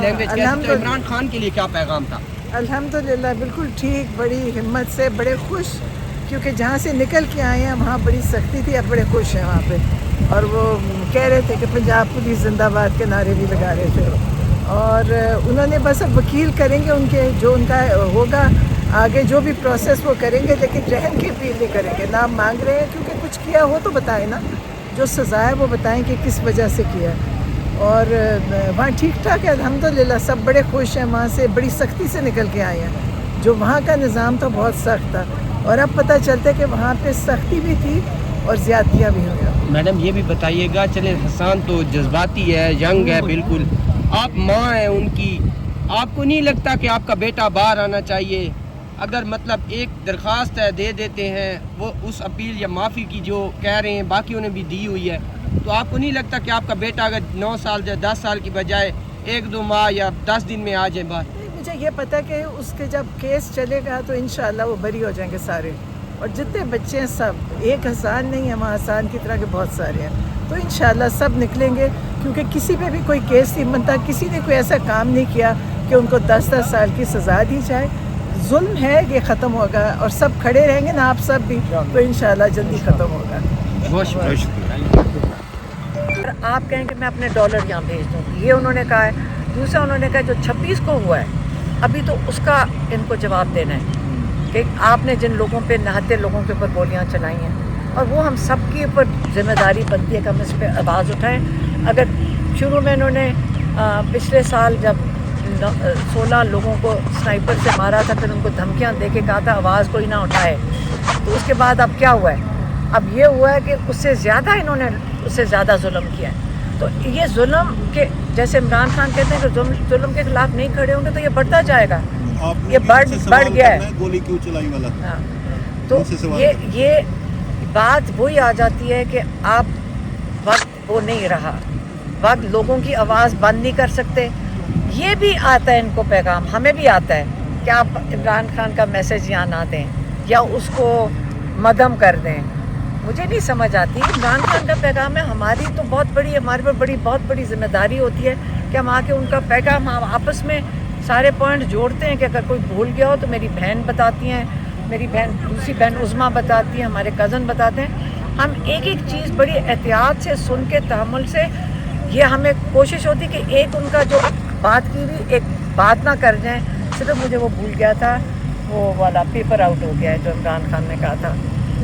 Language कैसी, तो इमरान खान के लिए क्या पैगाम था? अल्हम्दुलिल्लाह बिल्कुल ठीक, बड़ी हिम्मत से, बड़े खुश, क्योंकि जहाँ से निकल के आए हैं वहाँ बड़ी सख्ती थी, अब बड़े खुश हैं वहाँ पे। और वो कह रहे थे कि पंजाब पुलिस जिंदाबाद के नारे भी लगा रहे थे। और उन्होंने बस अब वकील करेंगे उनके, जो उनका होगा आगे जो भी प्रोसेस वो करेंगे, लेकिन रहम की अपील नहीं करेंगे। नाम मांग रहे हैं क्योंकि कुछ किया हो तो बताएं ना, जो सज़ा है वो बताएं कि किस वजह से किया है। और वहाँ ठीक ठाक है अल्हम्दुलिल्लाह, सब बड़े खुश हैं, वहाँ से बड़ी सख्ती से निकल के आए हैं। जो वहाँ का निज़ाम था बहुत सख्त था, और अब पता चलता है कि वहाँ पे सख्ती भी थी और ज़्यादतियाँ भी हुई। मैडम ये भी बताइएगा, चले हसन तो जज्बाती है, यंग है बिल्कुल, आप माँ हैं उनकी, आपको नहीं लगता कि आपका बेटा बाहर आना चाहिए? अगर मतलब एक दरख्वास्त है दे देते हैं, वो उस अपील या माफ़ी की जो कह रहे हैं बाकियों ने भी दी हुई है, तो आपको नहीं लगता कि आपका बेटा अगर 9 साल या 10 साल की बजाय 1-2 माह या 10 दिन में आ जाए बाहर? मुझे ये पता है कि उसके जब केस चलेगा तो इंशाल्लाह वो बरी हो जाएंगे सारे, और जितने बच्चे हैं सब, एक हसान नहीं है वहाँ, हसान की तरह के बहुत सारे हैं, तो इंशाल्लाह सब निकलेंगे। क्योंकि किसी पे भी कोई केस नहीं बनता, किसी ने कोई ऐसा काम नहीं किया कि उनको 10-10 साल की सज़ा दी जाए। जुल्म है, ये ख़त्म होगा, और सब खड़े रहेंगे ना, आप सब भी, तो इंशाल्लाह जल्दी ख़त्म होगा। बहुत शुक्रिया। और आप कहें कि मैं अपने डॉलर यहाँ भेज दूँ, ये उन्होंने कहा है। दूसरा उन्होंने कहा जो 26 को हुआ है अभी तो उसका इनको जवाब देना है कि आपने जिन लोगों पे, नहाते लोगों के ऊपर गोलियाँ चलाई हैं, और वो हम सब के ऊपर जिम्मेदारी बनती है कि हम इस पर आवाज़ उठाएं। अगर शुरू में इन्होंने पिछले साल जब 16 लोगों को स्नाइपर से मारा था, फिर उनको धमकियाँ दे के कहा था आवाज़ कोई ना उठाए, तो उसके बाद अब क्या हुआ है? अब ये हुआ है कि उससे ज़्यादा इन्होंने उससे ज़्यादा जुल्म किया है। तो ये जुल्म के, जैसे इमरान खान कहते हैं कि जुल्म के खिलाफ नहीं खड़े होंगे तो ये बढ़ता जाएगा, ये बढ़ गया है। गोली क्यों चलाई वाला? हाँ, तो ये बात वही आ जाती है कि आप वक्त वो नहीं रहा, वक्त लोगों की आवाज़ बंद नहीं कर सकते। ये भी आता है इनको पैगाम, हमें भी आता है कि आप इमरान खान का मैसेज यहाँ ना दें या उसको मदम कर दें। मुझे नहीं समझ आती, इमरान खान का पैगाम है, हमारी तो बहुत बड़ी, हमारे पर बहुत बड़ी जिम्मेदारी होती है कि हम आके उनका पैगाम हम आपस में सारे पॉइंट जोड़ते हैं कि अगर कोई भूल गया हो तो मेरी बहन बताती हैं, मेरी बहन दूसरी बहन उज़मा बताती है, हमारे कज़न बताते हैं। हम एक एक चीज़ बड़ी एहतियात से सुन के, तहम्मुल से, ये हमें कोशिश होती कि एक उनका जो बात की भी एक बात ना कर जाएं। सिर्फ मुझे वो भूल गया था, वो वाला पेपर आउट हो गया है जो इमरान खान ने कहा था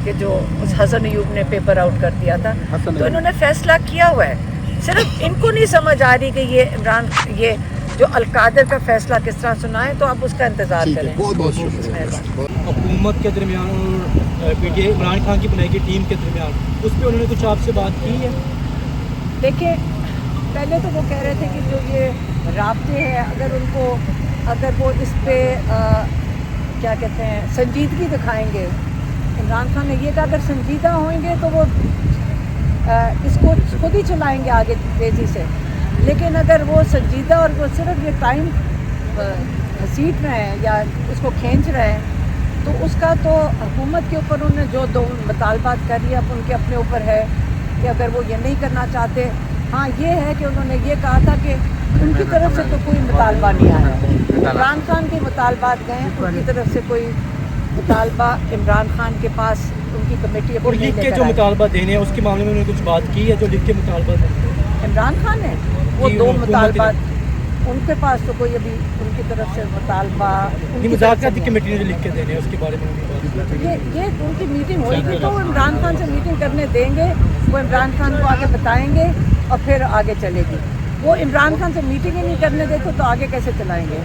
कि जो उस हसन अयूब ने पेपर आउट कर दिया था, तो इन्होंने फैसला किया हुआ है। सिर्फ इनको नहीं समझ आ रही कि ये जो अलकादर का फैसला किस तरह सुनाए, तो आप उसका इंतज़ार करें। बहुत शुक्रिया। हुकूमत के दरमियान और पीटीआई इमरान खान की बनाई गई टीम के दरमियान, उस पर उन्होंने कुछ आपसे बात की है? देखिए, पहले तो वो कह रहे थे कि जो ये राब्ते हैं, अगर वो इस पर क्या कहते हैं, संजीदगी दिखाएंगे। इमरान खान ने ये कहा अगर संजीदा होंगे तो वो इसको खुद ही चलाएंगे आगे तेज़ी से, लेकिन अगर वो संजीदा और वो सिर्फ ये टाइम घसीट रहे हैं या इसको खींच रहे हैं, तो उसका तो हुकूमत के ऊपर उन्होंने जो दो मुतालबात कर लिया, अब उनके अपने ऊपर है कि अगर वो ये नहीं करना चाहते। हाँ, ये है कि उन्होंने ये कहा था कि उनकी तरफ से तो कोई मुतालबा नहीं आया, इमरान खान के मुतालबात गए, उनकी तरफ से कोई मुतालबा इमरान खान के पास उनकी कमेटी और लिख के जो मुतालबा देने हैं उसके मामले में उन्होंने कुछ बात की है? जो लिख के मुतालबा देने इमरान खान ने वो दो मुतालबात, उनके पास तो कोई अभी उनकी तरफ से मुतालबा, मुज़ाकराती कमेटी ने जो लिख के देने हैं उसके बारे में ये उनकी मीटिंग होगी तो वो इमरान खान से मीटिंग करने देंगे, वो इमरान खान को आगे बताएंगे और फिर आगे चलेगी। वो इमरान खान से मीटिंग ही नहीं करने देते तो आगे कैसे चलाएंगे?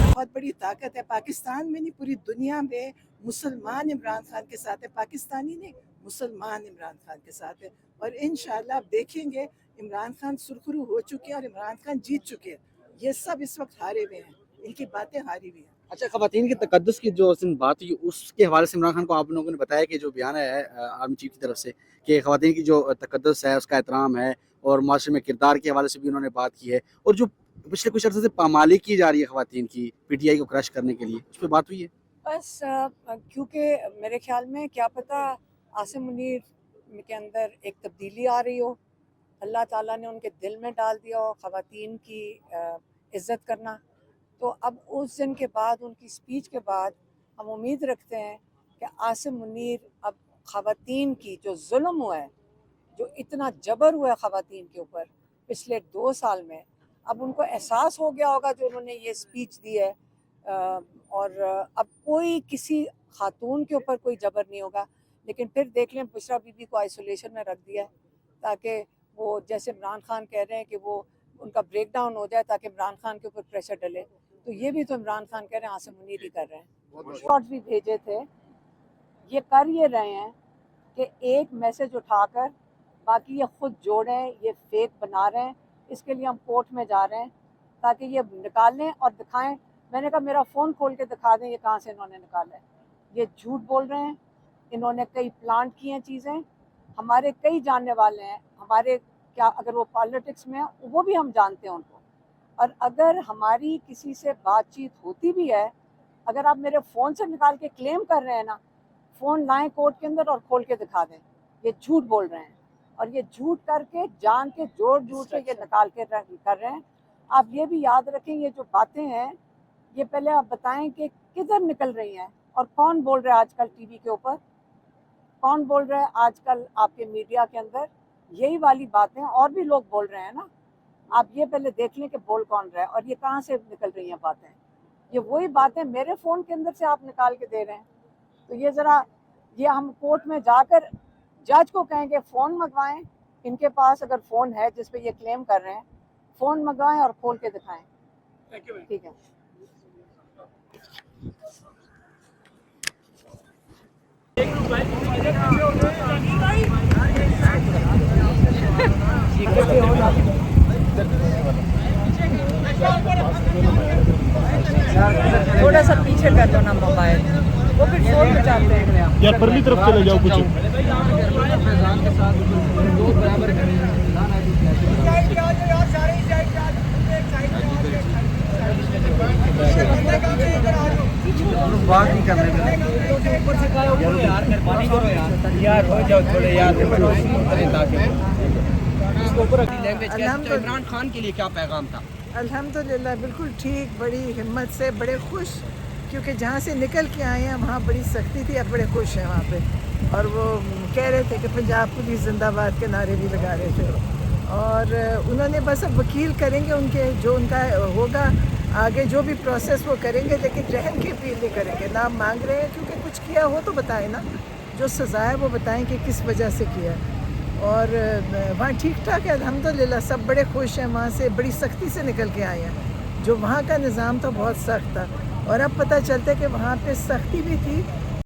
बहुत बड़ी ताकत है पाकिस्तान में नहीं, पूरी दुनिया में मुसलमान इमरान खान के साथ है, पाकिस्तानी नहीं, मुसलमान इमरान खान के साथ है। और इंशाल्लाह आप देखेंगे इमरान खान सुरखरू हो चुके हैं और इमरान खान जीत चुके हैं। ये सब इस वक्त हारे हुए हैं, इनकी बातें हारी हुई हैं। अच्छा, ख़वातीन के तकद्दुस की जो बात हुई उसके हवाले से इमरान खान को आप लोगों ने बताया कि जो बयान है आर्मी चीफ की तरफ से कि ख़वातीन की जो तकद्दुस है उसका एहतराम है, और माशरे में किरदार के हवाले से भी उन्होंने बात की है, और जो पिछले कुछ अर्से से पामाली की जा रही है ख़वातीन की पीटीआई को क्रश करने के लिए, उस पर बात हुई है? बस क्योंकि मेरे ख्याल में क्या पता आसिम मुनीर के अंदर एक तब्दीली आ रही हो, अल्लाह ताला ने उनके दिल में डाल दिया हो ख़वातीन की इज़्ज़त करना। तो अब उस दिन के बाद, उनकी स्पीच के बाद, हम उम्मीद रखते हैं कि आसिम मुनीर अब ख़वातीन की जो जुल्म हुआ है, जो इतना जबर हुआ है ख़वातीन के ऊपर पिछले 2 साल में, अब उनको एहसास हो गया होगा जो उन्होंने ये स्पीच दी है। और अब कोई किसी खातून के ऊपर कोई जबर नहीं होगा। लेकिन फिर देख लें, बुशरा बीबी को आइसोलेशन में रख दिया है ताकि वो, जैसे इमरान खान कह रहे हैं कि वो उनका ब्रेक डाउन हो जाए ताकि इमरान खान के ऊपर प्रेशर डले, तो ये भी तो इमरान खान कह रहे हैं, आसिम मुनीर ही कर रहे हैं। शॉर्ट्स भी भेजे थे, ये कर ये रहे हैं कि एक मैसेज उठाकर बाकी ये खुद जोड़ें, ये फेक बना रहे हैं। इसके लिए हम कोर्ट में जा रहे हैं ताकि ये निकालें और दिखाएं। मैंने कहा मेरा फ़ोन खोल के दिखा दें ये कहाँ से इन्होंने निकाला है। ये झूठ बोल रहे हैं, इन्होंने कई प्लांट की हैं चीज़ें, हमारे कई जानने वाले हैं, हमारे क्या अगर वो पॉलिटिक्स में हैं वो भी हम जानते हैं उनको। और अगर हमारी किसी से बातचीत होती भी है, अगर आप मेरे फ़ोन से निकाल के क्लेम कर रहे हैं ना, फ़ोन लाएं कोर्ट के अंदर और खोल के दिखा दें, ये झूठ बोल रहे हैं। और ये झूठ करके जान के जोड़ के ये निकाल के कर रहे हैं। आप ये भी याद रखें, ये जो बातें हैं ये पहले आप बताएं कि किधर निकल रही हैं और कौन बोल रहा है आजकल टीवी के ऊपर, कौन बोल रहा है आजकल आपके मीडिया के अंदर। यही वाली बातें और भी लोग बोल रहे हैं ना, आप ये पहले देख लें कि बोल कौन रहा है और ये कहाँ से निकल रही हैं बातें। ये वही बातें मेरे फ़ोन के अंदर से आप निकाल के दे रहे हैं। तो ये ज़रा, ये हम कोर्ट में जाकर जज को कहेंगे फ़ोन मंगवाएं, इनके पास अगर फ़ोन है जिस पे ये क्लेम कर रहे हैं, फ़ोन मंगवाएं और खोल के दिखाएं। ठीक है। थोड़ा सा पीछे कर दो ना मोबाइल, वो फिर शोर मचाते हैं। यार परली तरफ चले जाओ कुछ। बात नहीं करने यार हो जाओ थोड़े यार, ताकि लैंग्वेज। तो इमरान खान के लिए क्या पैगाम था? अल्हम्दुलिल्लाह बिल्कुल ठीक, बड़ी हिम्मत से, बड़े खुश, क्योंकि जहाँ से निकल के आए हैं वहाँ बड़ी सख्ती थी, अब बड़े खुश हैं वहाँ पे। और वो कह रहे थे कि पंजाब पुलिस जिंदाबाद के नारे भी लगा रहे थे। और उन्होंने बस अब वकील करेंगे, उनके जो उनका होगा आगे जो भी प्रोसेस वो करेंगे, लेकिन रहम की अपील नहीं करेंगे ना। मांग रहे हैं क्योंकि कुछ किया हो तो बताएं ना, जो सज़ा है वो बताएं कि किस वजह से किया। और वहाँ ठीक ठाक है अल्हम्दुलिल्लाह, सब बड़े खुश हैं। वहाँ से बड़ी सख्ती से निकल के आए हैं। जो वहाँ का निज़ाम था बहुत सख्त था, और अब पता चलता है कि वहाँ पे सख्ती भी थी